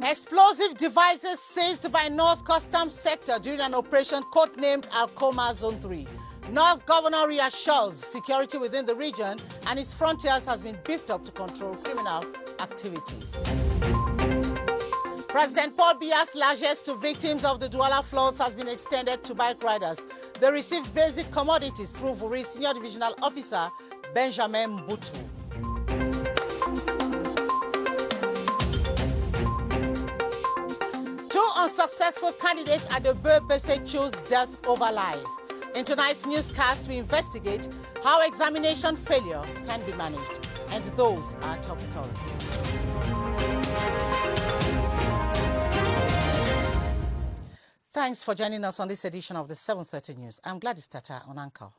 Explosive devices seized by North Customs sector during an operation codenamed Halcomi Zone 3. North Governor reassures security within the region and its frontiers has been beefed up to control criminal activities. President Paul Biya's largesse to victims of the Douala floods has been extended to bike riders. They received basic commodities through Vuri Senior Divisional Officer Benjamin Mbutu. Two unsuccessful candidates at the BPC choose death over life. In tonight's newscast, we investigate how examination failure can be managed. And those are top stories. Thanks for joining us on this edition of the 7:30 News. I'm Gladys Tata on Anchor.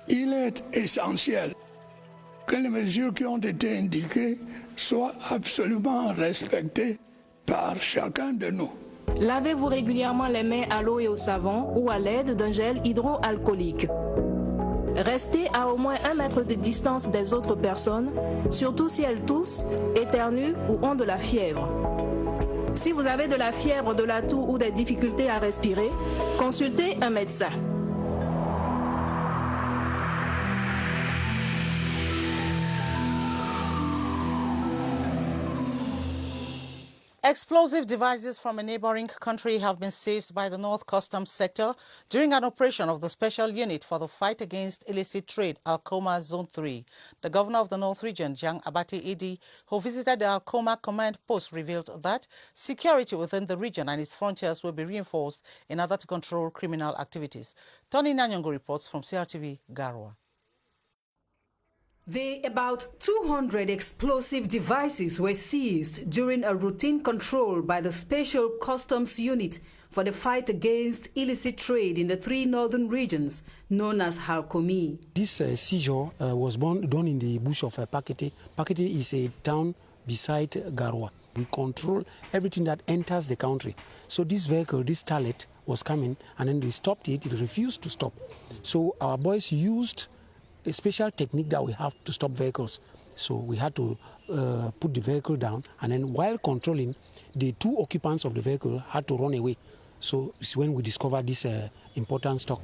Il est essentiel que les mesures qui ont été indiquées soient absolument respectées par chacun de nous. Lavez-vous régulièrement les mains à l'eau et au savon ou à l'aide d'un gel hydroalcoolique. Restez à au moins 1 mètre de distance des autres personnes, surtout si elles toussent, éternuent ou ont de la fièvre. Si vous avez de la fièvre, de la toux ou des difficultés à respirer, consultez un médecin. Explosive devices from a neighboring country have been seized by the North Customs sector during an operation of the Special Unit for the Fight Against Illicit Trade, Halcomi Zone 3. The governor of the North Region, Jean Abate Idi, who visited the Halcomi command post, revealed that security within the region and its frontiers will be reinforced in order to control criminal activities. Tony Nanyongo reports from CRTV, Garwa. The about 200 explosive devices were seized during a routine control by the Special Customs Unit for the fight against illicit trade in the 3 northern regions known as Halcomi. This seizure was done in the bush of Pakete. Pakete is a town beside Garwa. We control everything that enters the country. So this vehicle, this tallet, was coming and then we stopped it. It refused to stop. So our boys used a special technique that we have to stop vehicles. So we had to put the vehicle down, and then while controlling, the 2 occupants of the vehicle had to run away. So it's when we discovered this important stock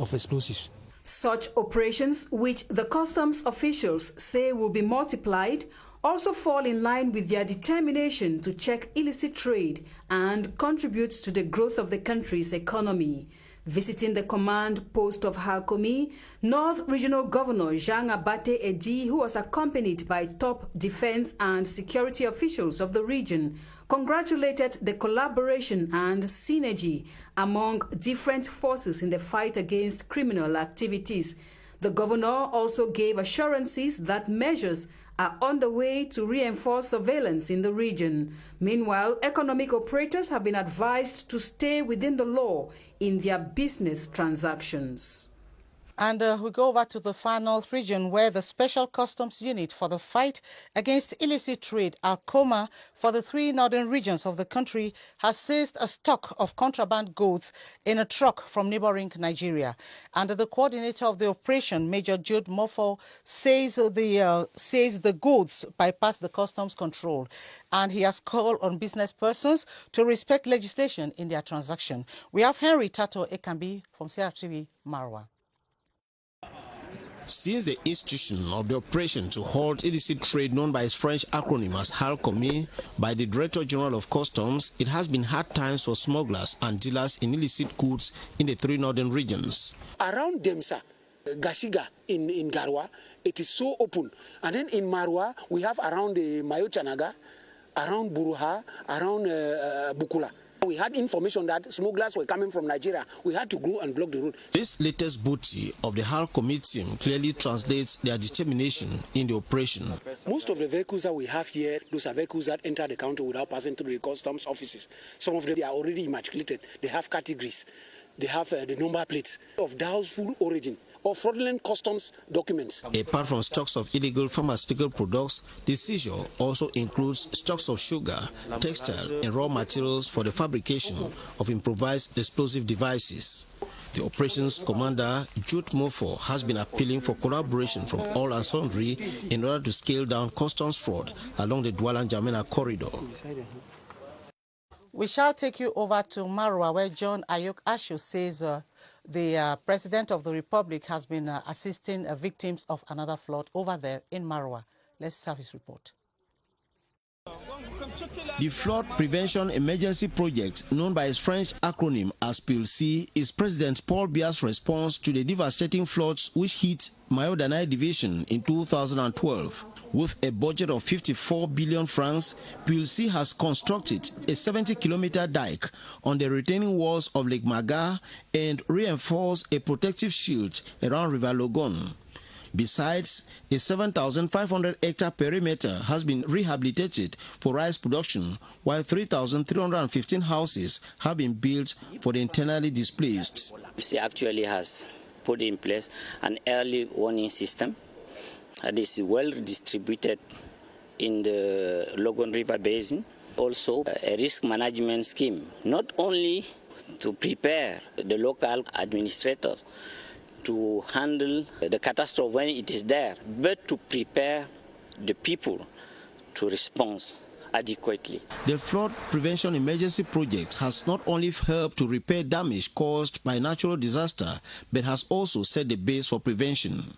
of explosives. Such operations, which the customs officials say will be multiplied, also fall in line with their determination to check illicit trade and contribute to the growth of the country's economy. Visiting the command post of Halcomi, North Regional Governor Jean Abate Edi, who was accompanied by top defense and security officials of the region, congratulated the collaboration and synergy among different forces in the fight against criminal activities. The governor also gave assurances that measures are on the way to reinforce surveillance in the region. Meanwhile, economic operators have been advised to stay within the law in their business transactions. And we go over to the far north region where the Special Customs Unit for the Fight Against Illicit Trade, Halcomi, for the 3 northern regions of the country has seized a stock of contraband goods in a truck from neighboring Nigeria. And the coordinator of the operation, Major Jude Mofo, says the goods bypass the customs control. And he has called on business persons to respect legislation in their transaction. We have Henry Tato Ekambi from CRTV, Marwa. Since the institution of the operation to halt illicit trade known by its French acronym as Halcomi by the Director General of Customs, it has been hard times for smugglers and dealers in illicit goods in the 3 northern regions. Around Demsa, Gashiga in Garwa, it is so open. And then in Marwa, we have around Mayochanaga, around Buruha, around Bukula. We had information that smugglers were coming from Nigeria. We had to go and block the road. This latest booty of the Halcomi team clearly translates their determination in the operation. Most of the vehicles that we have here, those are vehicles that enter the country without passing through the customs offices. Some of them they are already immatriculated. They have categories. They have the number plates of doubtful origin or fraudulent customs documents. Apart from stocks of illegal pharmaceutical products, the seizure also includes stocks of sugar, textile, and raw materials for the fabrication of improvised explosive devices. The operations commander, Jude Mofo, has been appealing for collaboration from all and sundry in order to scale down customs fraud along the Douala-N'Djamena corridor. We shall take you over to Marwa, where John Ayok Ashu says the President of the Republic has been assisting victims of another flood over there in Marwa. Let's have his report. The Flood Prevention Emergency Project, known by its French acronym as PLC, is President Paul Biya's response to the devastating floods which hit Mayo-Danai Division in 2012. With a budget of 54 billion francs, PLC has constructed a 70-kilometer dike on the retaining walls of Lake Maga and reinforced a protective shield around River Logon. Besides, a 7,500-hectare perimeter has been rehabilitated for rice production, while 3,315 houses have been built for the internally displaced. She actually has put in place an early warning system that is well distributed in the Logon River Basin. Also, a risk management scheme, not only to prepare the local administrators to handle the catastrophe when it is there, but to prepare the people to respond adequately. The Flood Prevention Emergency Project has not only helped to repair damage caused by natural disaster, but has also set the base for prevention.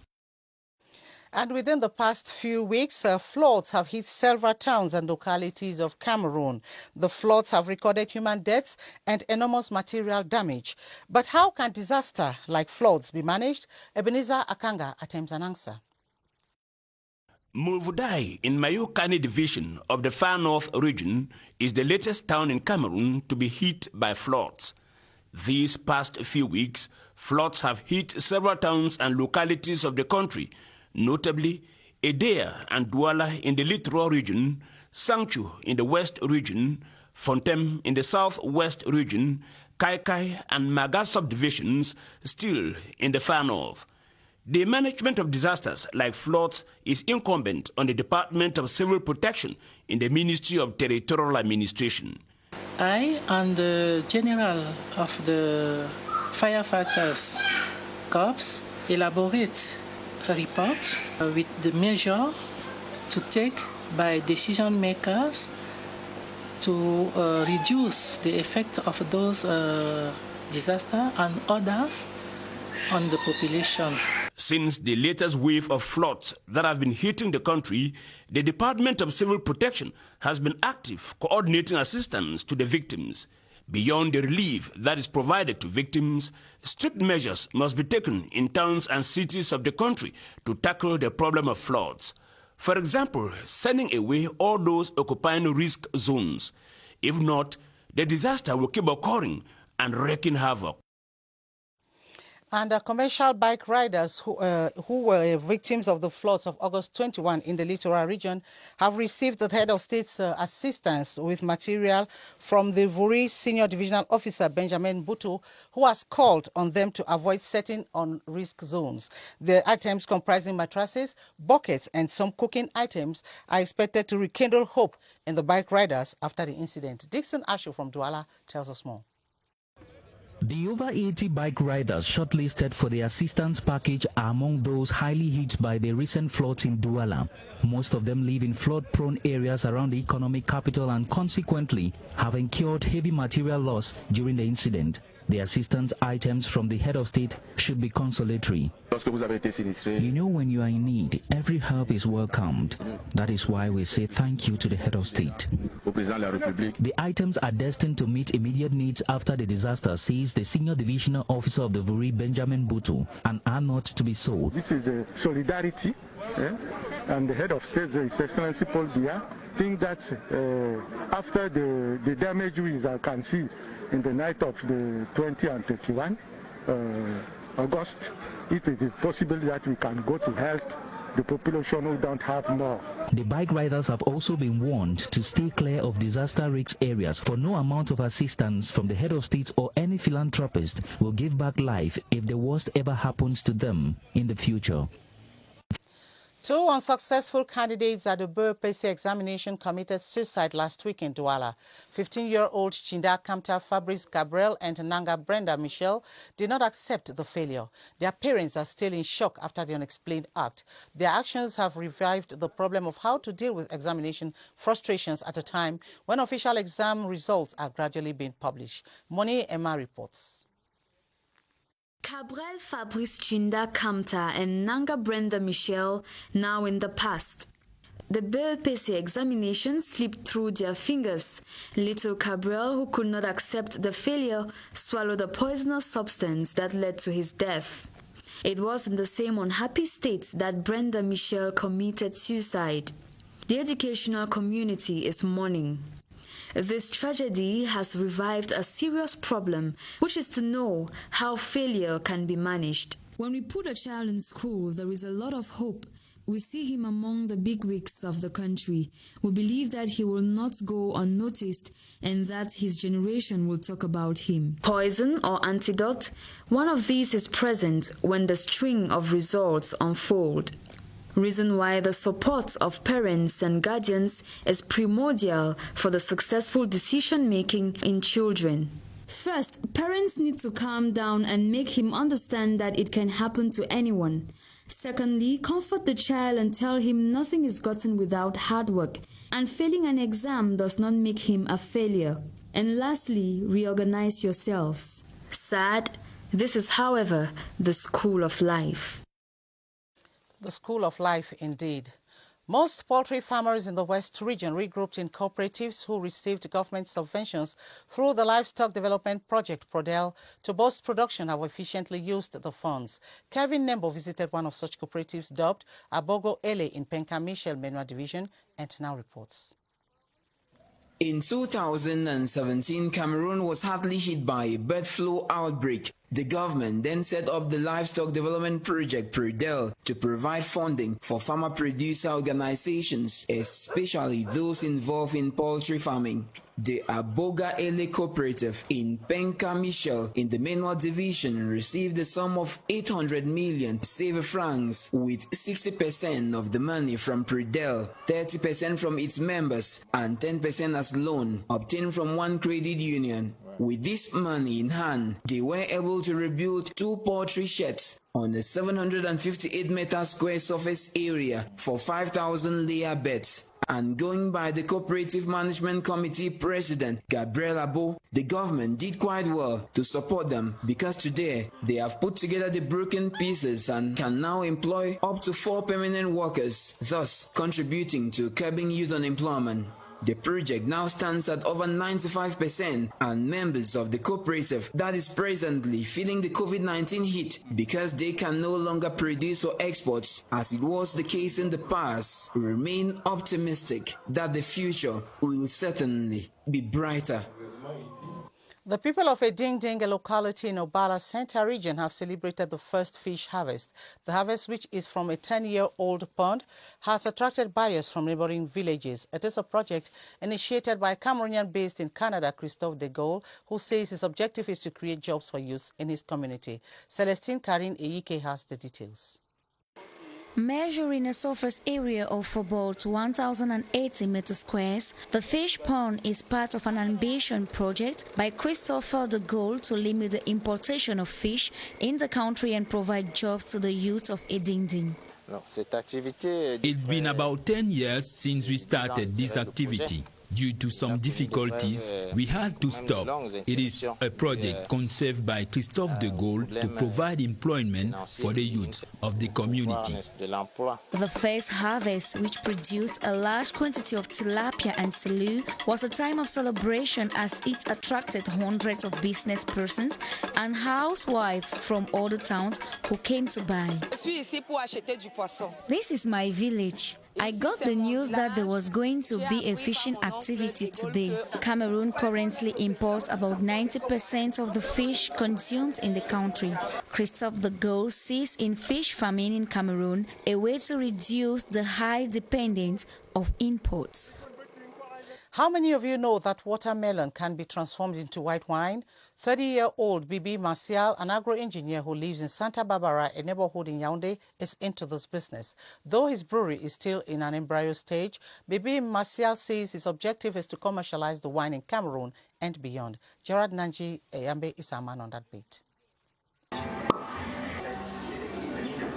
And within the past few weeks, floods have hit several towns and localities of Cameroon. The floods have recorded human deaths and enormous material damage. But how can disaster like floods be managed? Ebenezer Akanga attempts an answer. Mulvudai in Mayokani division of the Far North region is the latest town in Cameroon to be hit by floods. These past few weeks, floods have hit several towns and localities of the country, notably Edea and Douala in the Littoral region, Sangchu in the West region, Fontem in the Southwest region, Kai and Maga subdivisions still in the Far North. The management of disasters like floods is incumbent on the Department of Civil Protection in the Ministry of Territorial Administration. I and the General of the Firefighters Corps elaborate a report with the measure to take by decision makers to reduce the effect of those disasters and others on the population. Since the latest wave of floods that have been hitting the country, the Department of Civil Protection has been active coordinating assistance to the victims. Beyond the relief that is provided to victims, strict measures must be taken in towns and cities of the country to tackle the problem of floods. For example, sending away all those occupying risk zones. If not, the disaster will keep occurring and wreaking havoc. And commercial bike riders who were victims of the floods of August 21 in the Littoral region have received the head of state's assistance with material from the Vuri Senior Divisional Officer Benjamin Butu, who has called on them to avoid setting on risk zones. The items comprising mattresses, buckets and some cooking items are expected to rekindle hope in the bike riders after the incident. Dixon Ashu from Douala tells us more. The over 80 bike riders shortlisted for the assistance package are among those highly hit by the recent floods in Douala. Most of them live in flood-prone areas around the economic capital and consequently have incurred heavy material loss during the incident. The assistance items from the head of state should be consolatory. You know, when you are in need, every help is welcomed. That is why we say thank you to the head of state. The items are destined to meet immediate needs after the disaster, says the Senior Divisional Officer of the Vuri, Benjamin Butu, and are not to be sold. This is the solidarity, and the head of state, His Excellency Paul Biya, think that after the damage we can see in the night of the 20 and 21 August, it is possible that we can go to help the population who don't have more. The bike riders have also been warned to stay clear of disaster risk areas, for no amount of assistance from the head of state or any philanthropist will give back life if the worst ever happens to them in the future. Two unsuccessful candidates at the BrigadeAntiSardinard examination committed suicide last week in Douala. 15-year-old Chinda Kamta Fabrice Gabriel and Nanga Brenda Michelle did not accept the failure. Their parents are still in shock after the unexplained act. Their actions have revived the problem of how to deal with examination frustrations at a time when official exam results are gradually being published. Moni Emma reports. Gabriel Fabrice Chinda Kamta and Nanga Brenda Michelle, now in the past. The BrigadeAntiSardinard examination slipped through their fingers. Little Gabriel, who could not accept the failure, swallowed a poisonous substance that led to his death. It was in the same unhappy state that Brenda Michelle committed suicide. The educational community is mourning. This tragedy has revived a serious problem, which is to know how failure can be managed. When we put a child in school, there is a lot of hope. We see him among the bigwigs of the country. We believe that he will not go unnoticed and that his generation will talk about him. Poison or antidote? One of these is present when the string of results unfold. Reason why the support of parents and guardians is primordial for the successful decision-making in children. First, parents need to calm down and make him understand that it can happen to anyone. Secondly, comfort the child and tell him nothing is gotten without hard work, and failing an exam does not make him a failure. And lastly, reorganize yourselves. Sad, this is, however, the school of life. The school of life, indeed. Most poultry farmers in the West region regrouped in cooperatives who received government subventions through the Livestock Development Project, PRODEL, to boost production have efficiently used the funds. Kevin Nembo visited one of such cooperatives dubbed Abogo Ele in Penka Michel Menua Division and now reports. In 2017, Cameroon was hardly hit by a bird flu outbreak. The government then set up the Livestock Development Project, PRODEL, to provide funding for farmer-producer organizations, especially those involved in poultry farming. The Aboga Ele Cooperative in Penka Michel in the Menua Division received a sum of 800 million CFA francs, with 60% of the money from PRODEL, 30% from its members, and 10% as loan obtained from one credit union. With this money in hand, they were able to rebuild 2 poultry sheds on a 758 meter square surface area for 5,000 layer beds. And going by the Cooperative Management Committee President Gabriel Abo, the government did quite well to support them because today they have put together the broken pieces and can now employ up to 4 permanent workers, thus contributing to curbing youth unemployment. The project now stands at over 95%, and members of the cooperative that is presently feeling the COVID-19 hit because they can no longer produce for exports, as it was the case in the past, remain optimistic that the future will certainly be brighter. The people of Edingding, a locality in Obala Center region, have celebrated the first fish harvest. The harvest, which is from a 10-year-old pond, has attracted buyers from neighboring villages. It is a project initiated by a Cameroonian based in Canada, Christophe de Gaulle, who says his objective is to create jobs for youths in his community. Celestine Karin Eyike has the details. Measuring a surface area of about 1,080 meter squares, the fish pond is part of an ambition project by Christophe de Gaulle to limit the importation of fish in the country and provide jobs to the youth of Edingding. It's been about 10 years since we started this activity. Due to some difficulties, we had to stop. It is a project conceived by Christophe de Gaulle to provide employment for the youth of the community. The first harvest, which produced a large quantity of tilapia and selou, was a time of celebration as it attracted hundreds of business persons and housewives from all the towns who came to buy. This is my village. I got the news that there was going to be a fishing activity today. Cameroon currently imports about 90% of the fish consumed in the country. Christophe de Gaulle sees in fish farming in Cameroon a way to reduce the high dependence of imports. How many of you know that watermelon can be transformed into white wine? 30-year-old Bibi Martial, an agro-engineer who lives in Santa Barbara, a neighborhood in Yaoundé, is into this business. Though his brewery is still in an embryo stage, Bibi Martial says his objective is to commercialize the wine in Cameroon and beyond. Gerard Nanji Eyambe is our man on that beat.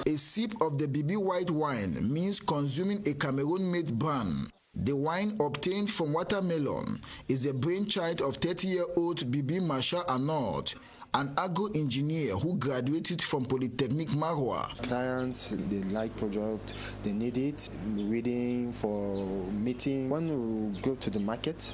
A sip of the Bibi white wine means consuming a Cameroon-made brand. The wine obtained from watermelon is the brainchild of 30-year-old Bibi allengagedcitizens, an agro-engineer who graduated from Polytechnique Maroua. Clients, they like product, they need it, waiting for meeting. When we go to the market,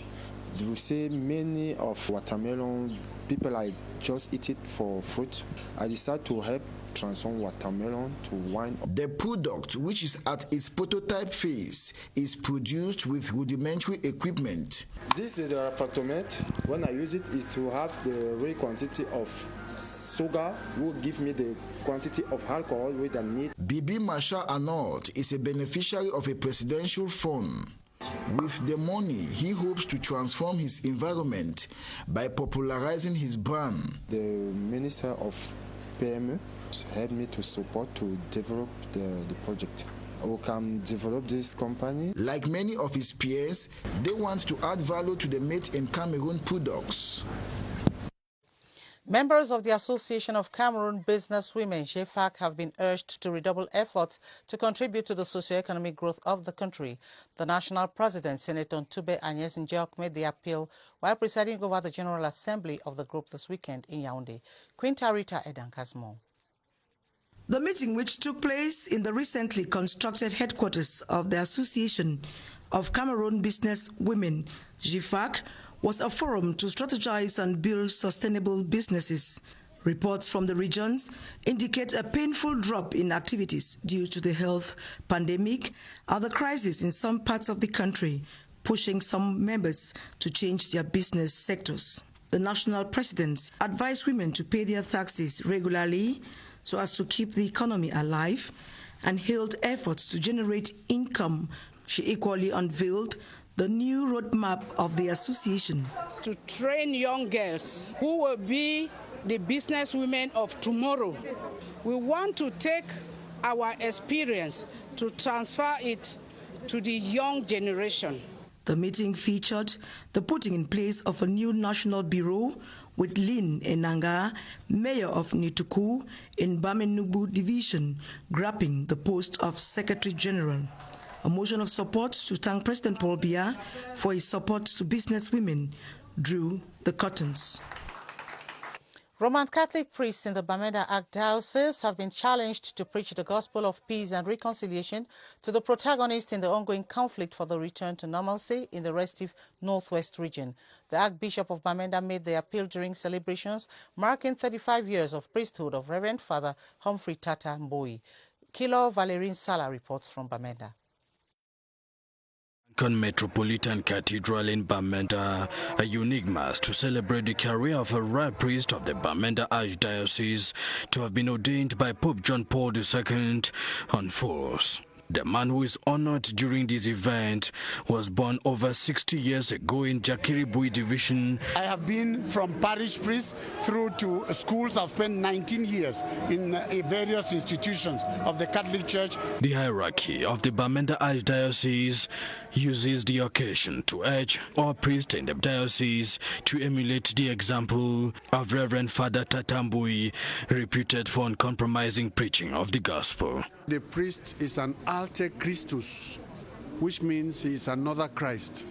we see many of watermelon, people like just eat it for fruit. I decided to help transform watermelon to wine. The product, which is at its prototype phase, is produced with rudimentary equipment. This is the refractometer. When I use it, is to have the real quantity of sugar, will give me the quantity of alcohol which I need. Bibi allengagedcitizens is a beneficiary of a presidential fund. With the money, he hopes to transform his environment by popularizing his brand. The Minister of PME helped me to support to develop the project. We can develop this company. Like many of his peers, they want to add value to the made in Cameroon products. Members of the Association of Cameroon Business Women, GFAC, have been urged to redouble efforts to contribute to the socio-economic growth of the country. The national president, Senator Ntube Agnes Njeok, made the appeal while presiding over the General Assembly of the group this weekend in Yaoundé. Quinta Rita Edan has more. The meeting, which took place in the recently constructed headquarters of the Association of Cameroon Business Women, GFAC, was a forum to strategize and build sustainable businesses. Reports from the regions indicate a painful drop in activities due to the health pandemic and the crisis in some parts of the country, pushing some members to change their business sectors. The national president advised women to pay their taxes regularly so as to keep the economy alive, and hailed efforts to generate income. She equally unveiled the new roadmap of the association. To train young girls who will be the business women of tomorrow. We want to take our experience to transfer it to the young generation. The meeting featured the putting in place of a new national bureau with Lynn Enanga, mayor of Nituku in Bamenubu division, grabbing the post of Secretary General. A motion of support to thank President Paul Biya for his support to business women drew the curtains. Roman Catholic priests in the Bamenda Archdiocese have been challenged to preach the gospel of peace and reconciliation to the protagonists in the ongoing conflict for the return to normalcy in the restive northwest region. The Archbishop of Bamenda made the appeal during celebrations marking 35 years of priesthood of Reverend Father Humphrey Tata Mboi. Kilo Valerine Sala reports from Bamenda. Metropolitan Cathedral in Bamenda, a unique mass to celebrate the career of a rare priest of the Bamenda Archdiocese to have been ordained by Pope John Paul II on force. The man who is honored during this event was born over 60 years ago in Jakiribui division. I have been from parish priest through to schools. I've spent 19 years in various institutions of the Catholic Church. The hierarchy of the Bamenda Archdiocese uses the occasion to urge all priests in the diocese to emulate the example of Reverend Father Tatambui, reputed for uncompromising preaching of the gospel. The priest is an alter Christus, which means he is another Christ.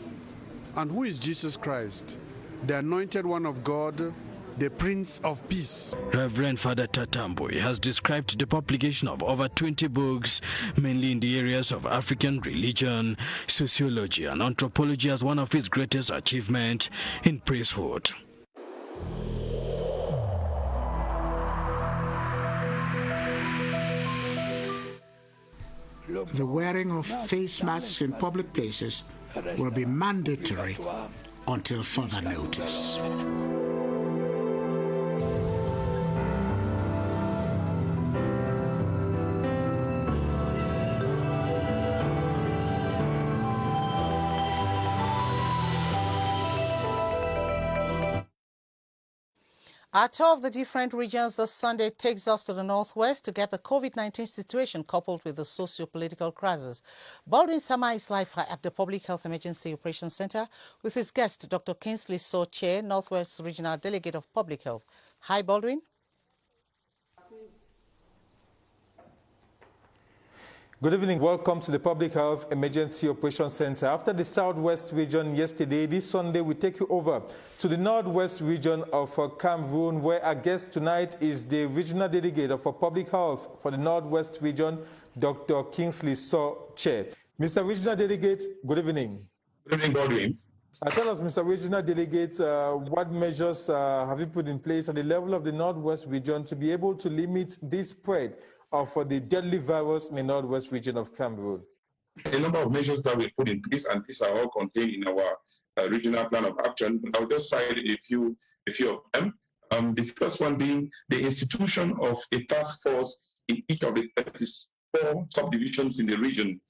And who is Jesus Christ? The anointed one of God, the Prince of Peace. Reverend Father Tatambui has described the publication of over 20 books, mainly in the areas of African religion, sociology and anthropology as one of his greatest achievements in priesthood. The wearing of face masks in public places will be mandatory until further notice. Our tour of the different regions this Sunday takes us to the northwest to get the COVID-19 situation coupled with the socio-political crisis. Baldwin Sama is live at the Public Health Emergency Operations Center with his guest, Dr. Kingsley So Chair, Northwest Regional Delegate of Public Health. Hi, Baldwin. Good evening. Welcome to the Public Health Emergency Operations Center. After the Southwest region yesterday, this Sunday we take you over to the Northwest region of Cameroon, where our guest tonight is the Regional Delegate of Public Health for the Northwest region, Dr. Kingsley So Chair. Mr. Regional Delegate, good evening. Good evening, Baldwin. Tell us, Mr. Regional Delegate, what measures have you put in place at the level of the Northwest region to be able to limit this spread of the deadly virus in the Northwest region of Cameroon? A number of measures that we put in place, and these are all contained in our regional plan of action. But I'll just cite a few of them. The first one being the institution of a task force in each of the 34 subdivisions in the region.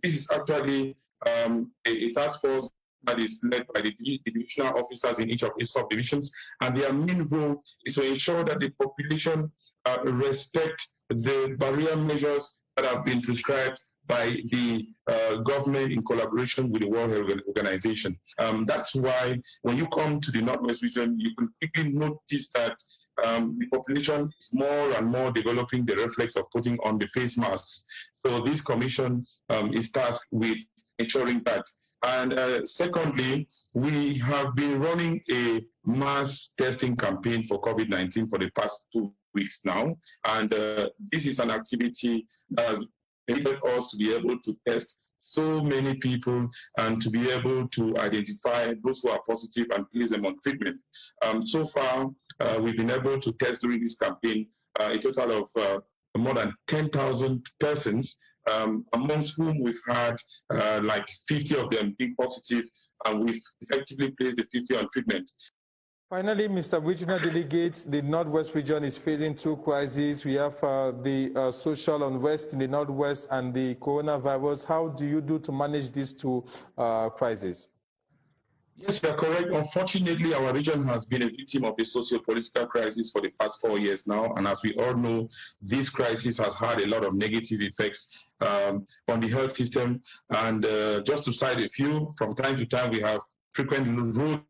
This is actually a task force that is led by the divisional officers in each of these subdivisions, and their main role is to ensure that the population respect the barrier measures that have been prescribed by the government in collaboration with the World Health Organization. That's why when you come to the Northwest region, you can quickly notice that the population is more and more developing the reflex of putting on the face masks. So this commission is tasked with ensuring that. And secondly, we have been running a mass testing campaign for COVID-19 for the past 2 weeks now, and this is an activity that enabled us to be able to test so many people and to be able to identify those who are positive and place them on treatment. So far, we've been able to test during this campaign a total of more than 10,000 persons, amongst whom we've had like 50 of them being positive, and we've effectively placed the 50 on treatment. Finally, Mr. Regional Delegate, the Northwest region is facing two crises. We have the social unrest in the Northwest and the coronavirus. How do you do to manage these two crises? Yes, you are correct. Unfortunately, our region has been a victim of a socio-political crisis for the past 4 years now. And as we all know, this crisis has had a lot of negative effects on the health system. And just to cite a few, from time to time, we have frequent road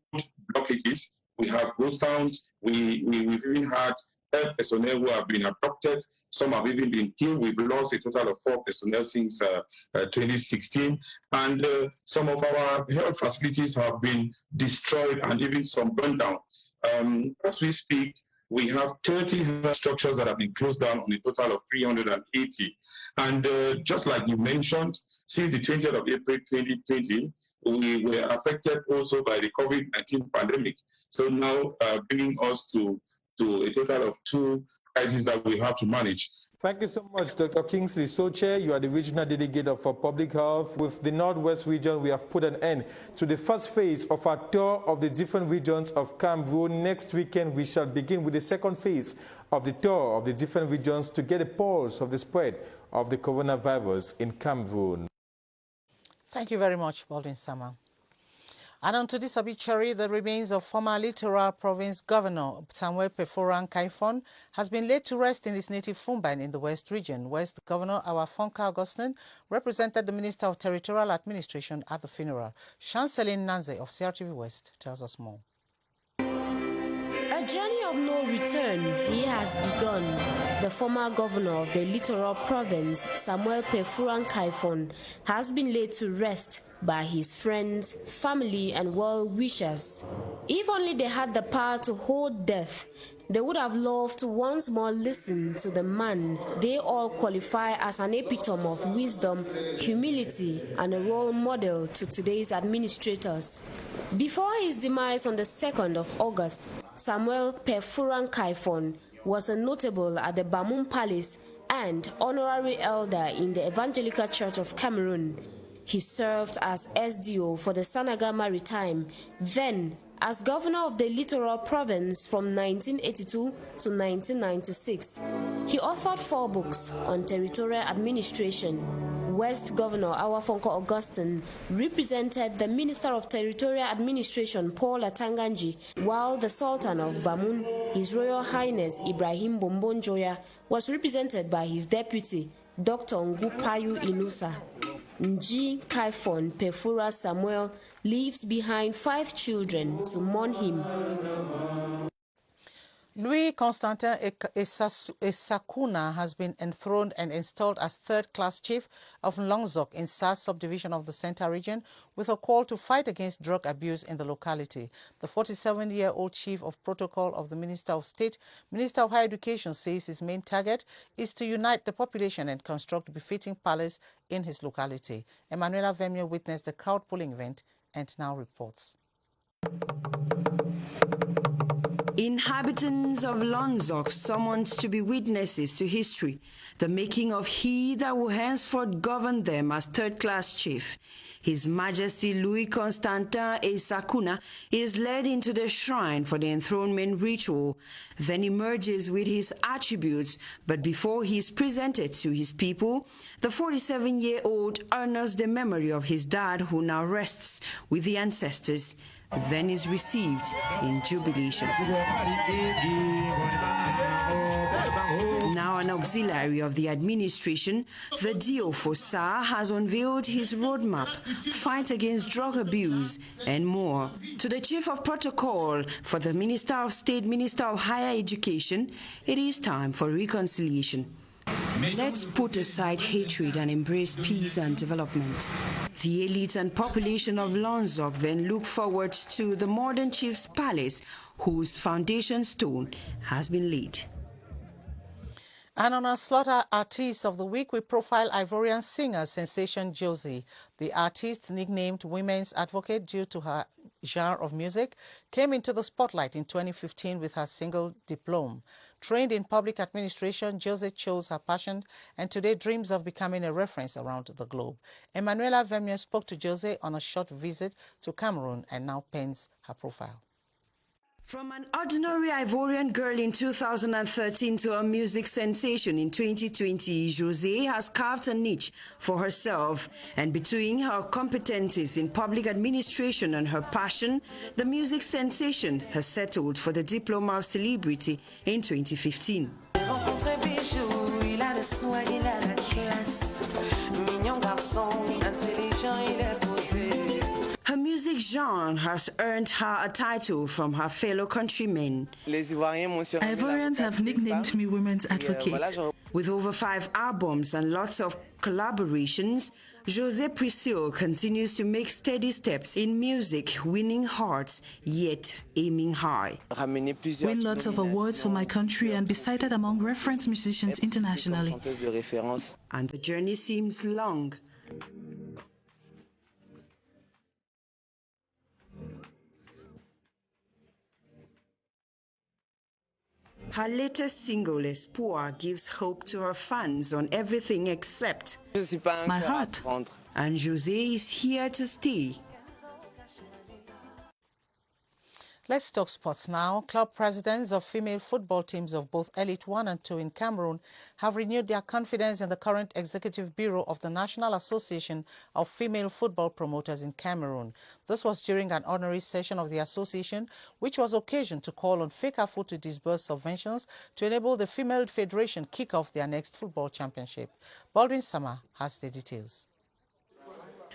blockages. We have ghost towns. We've even had health personnel who have been abducted. Some have even been killed. We've lost a total of 4 personnel since 2016. And some of our health facilities have been destroyed and even some burned down. As we speak, we have 30 health structures that have been closed down on a total of 380. And just like you mentioned, since the 20th of April 2020, we were affected also by the COVID-19 pandemic. So now bringing us to a total of 2 crises that we have to manage. Thank you so much, Dr. Kingsley So Chair. You are the Regional Delegate for Public Health. With the Northwest region, we have put an end to the first phase of our tour of the different regions of Cameroon. Next weekend, we shall begin with the second phase of the tour of the different regions to get a pulse of the spread of the coronavirus in Cameroon. Thank you very much, Baldwin Sama. And on to this obituary, the remains of former Littoral Province Governor Samuel Peforan Kaifon has been laid to rest in his native Fumban in the West region. West Governor Awafonka Augustine represented the Minister of Territorial Administration at the funeral. Chanceline Nanze of CRTV West tells us more. A journey of no return he has begun. The former governor of the Littoral Province, Samuel Peforan Kaifon, has been laid to rest by his friends, family, and well-wishers. If only they had the power to hold death, they would have loved to once more listen to the man they all qualify as an epitome of wisdom, humility, and a role model to today's administrators. Before his demise on the 2nd of August, Samuel Peforan Kaifon was a notable at the Bamoun Palace and honorary elder in the Evangelical Church of Cameroon. He served as SDO for the Sanaga Maritime, then as governor of the Littoral Province from 1982 to 1996. He authored 4 books on territorial administration, West Governor Awafonko Augustine represented the Minister of Territorial Administration Paul Atanganji, while the Sultan of Bamun, His Royal Highness Ibrahim Bombonjoya, was represented by his deputy, Dr. Ngupayu Inusa. Nji Kaifon Pefura Samuel leaves behind 5 children to mourn him. Louis Constantin Esakuna has been enthroned and installed as third-class chief of Longzok in SAS subdivision of the Center region, with a call to fight against drug abuse in the locality. The 47-year-old chief of protocol of the Minister of State, Minister of Higher Education, says his main target is to unite the population and construct befitting palace in his locality. Emanuela Vemio witnessed the crowd pulling event and now reports. Inhabitants of Longzok summoned to be witnesses to history, the making of he that will henceforth govern them as third-class chief. His Majesty Louis Constantin Esakuna is led into the shrine for the enthronement ritual, then emerges with his attributes, but before he is presented to his people, the 47-year-old honors the memory of his dad, who now rests with the ancestors, then is received in jubilation. Now an auxiliary of the administration, the Dio Fossa has unveiled his roadmap, fight against drug abuse, and more. To the Chief of Protocol for the Minister of State, Minister of Higher Education, it is time for reconciliation. Let's put aside hatred and embrace peace and development. The elite and population of Longzok then look forward to the modern chief's palace, whose foundation stone has been laid. And on our Slaughter Artist of the Week, we profile Ivorian singer sensation Josie. The artist, nicknamed Women's Advocate due to her genre of music, came into the spotlight in 2015 with her single Diplôme. Trained in public administration, Josie chose her passion and today dreams of becoming a reference around the globe. Emanuela Vemio spoke to Josie on a short visit to Cameroon and now pens her profile. From an ordinary Ivorian girl in 2013 to a music sensation in 2020, José has carved a niche for herself. And between her competencies in public administration and her passion, the music sensation has settled for the Diploma of Celebrity in 2015. Her music genre has earned her a title from her fellow countrymen. Ivorians have nicknamed me Women's Advocate. With over 5 albums and lots of collaborations, José Priscille continues to make steady steps in music, winning hearts, yet aiming high. Win lots of awards for my country and be cited among reference musicians internationally. And the journey seems long. Her latest single, Espoir, gives hope to her fans on everything except my heart. And José is here to stay. Let's talk sports now. Club presidents of female football teams of both Elite 1 and 2 in Cameroon have renewed their confidence in the current Executive Bureau of the National Association of Female Football Promoters in Cameroon. This was during an honorary session of the association, which was occasioned to call on Fcfa to disburse subventions to enable the female federation kick off their next football championship. Baldwin Sama has the details.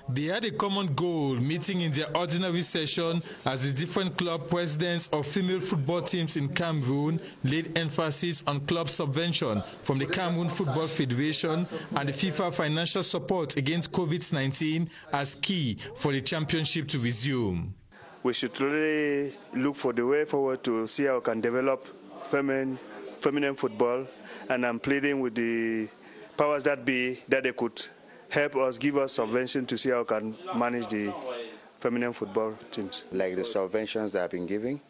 They had a common goal, meeting in their ordinary session as the different club presidents of female football teams in Cameroon laid emphasis on club subvention from the Cameroon Football Federation and the FIFA financial support against COVID-19 as key for the championship to resume. We should really look for the way forward to see how we can develop feminine football, and I'm pleading with the powers that be that they could help us, give us subvention to see how we can manage the feminine football teams. Like the subventions that have been giving,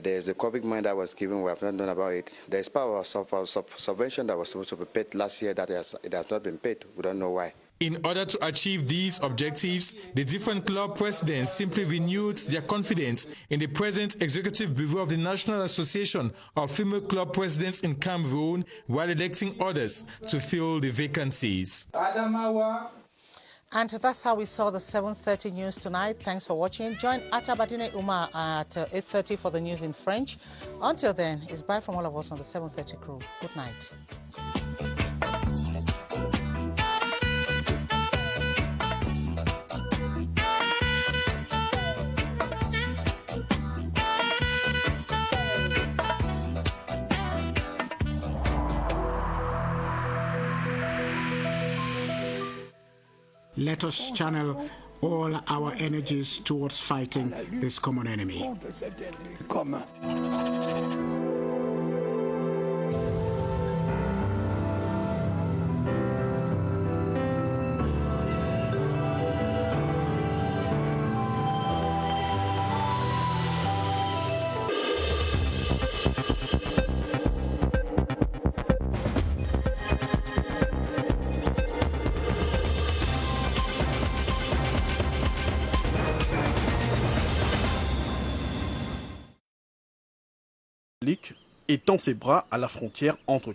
there's the COVID money that was given, we have not done about it. There's power of subvention that was supposed to be paid last year that it has not been paid. We don't know why. In order to achieve these objectives, the different club presidents simply renewed their confidence in the present Executive Bureau of the National Association of Female Club Presidents in Cameroon while electing others to fill the vacancies. And that's how we saw the 7:30 news tonight. Thanks for watching. Join Atabadine Umar at 8:30 for the news in French. Until then, it's bye from all of us on the 7:30 crew. Good night. Let us channel all our energies towards fighting this common enemy. Étend ses bras à la frontière entre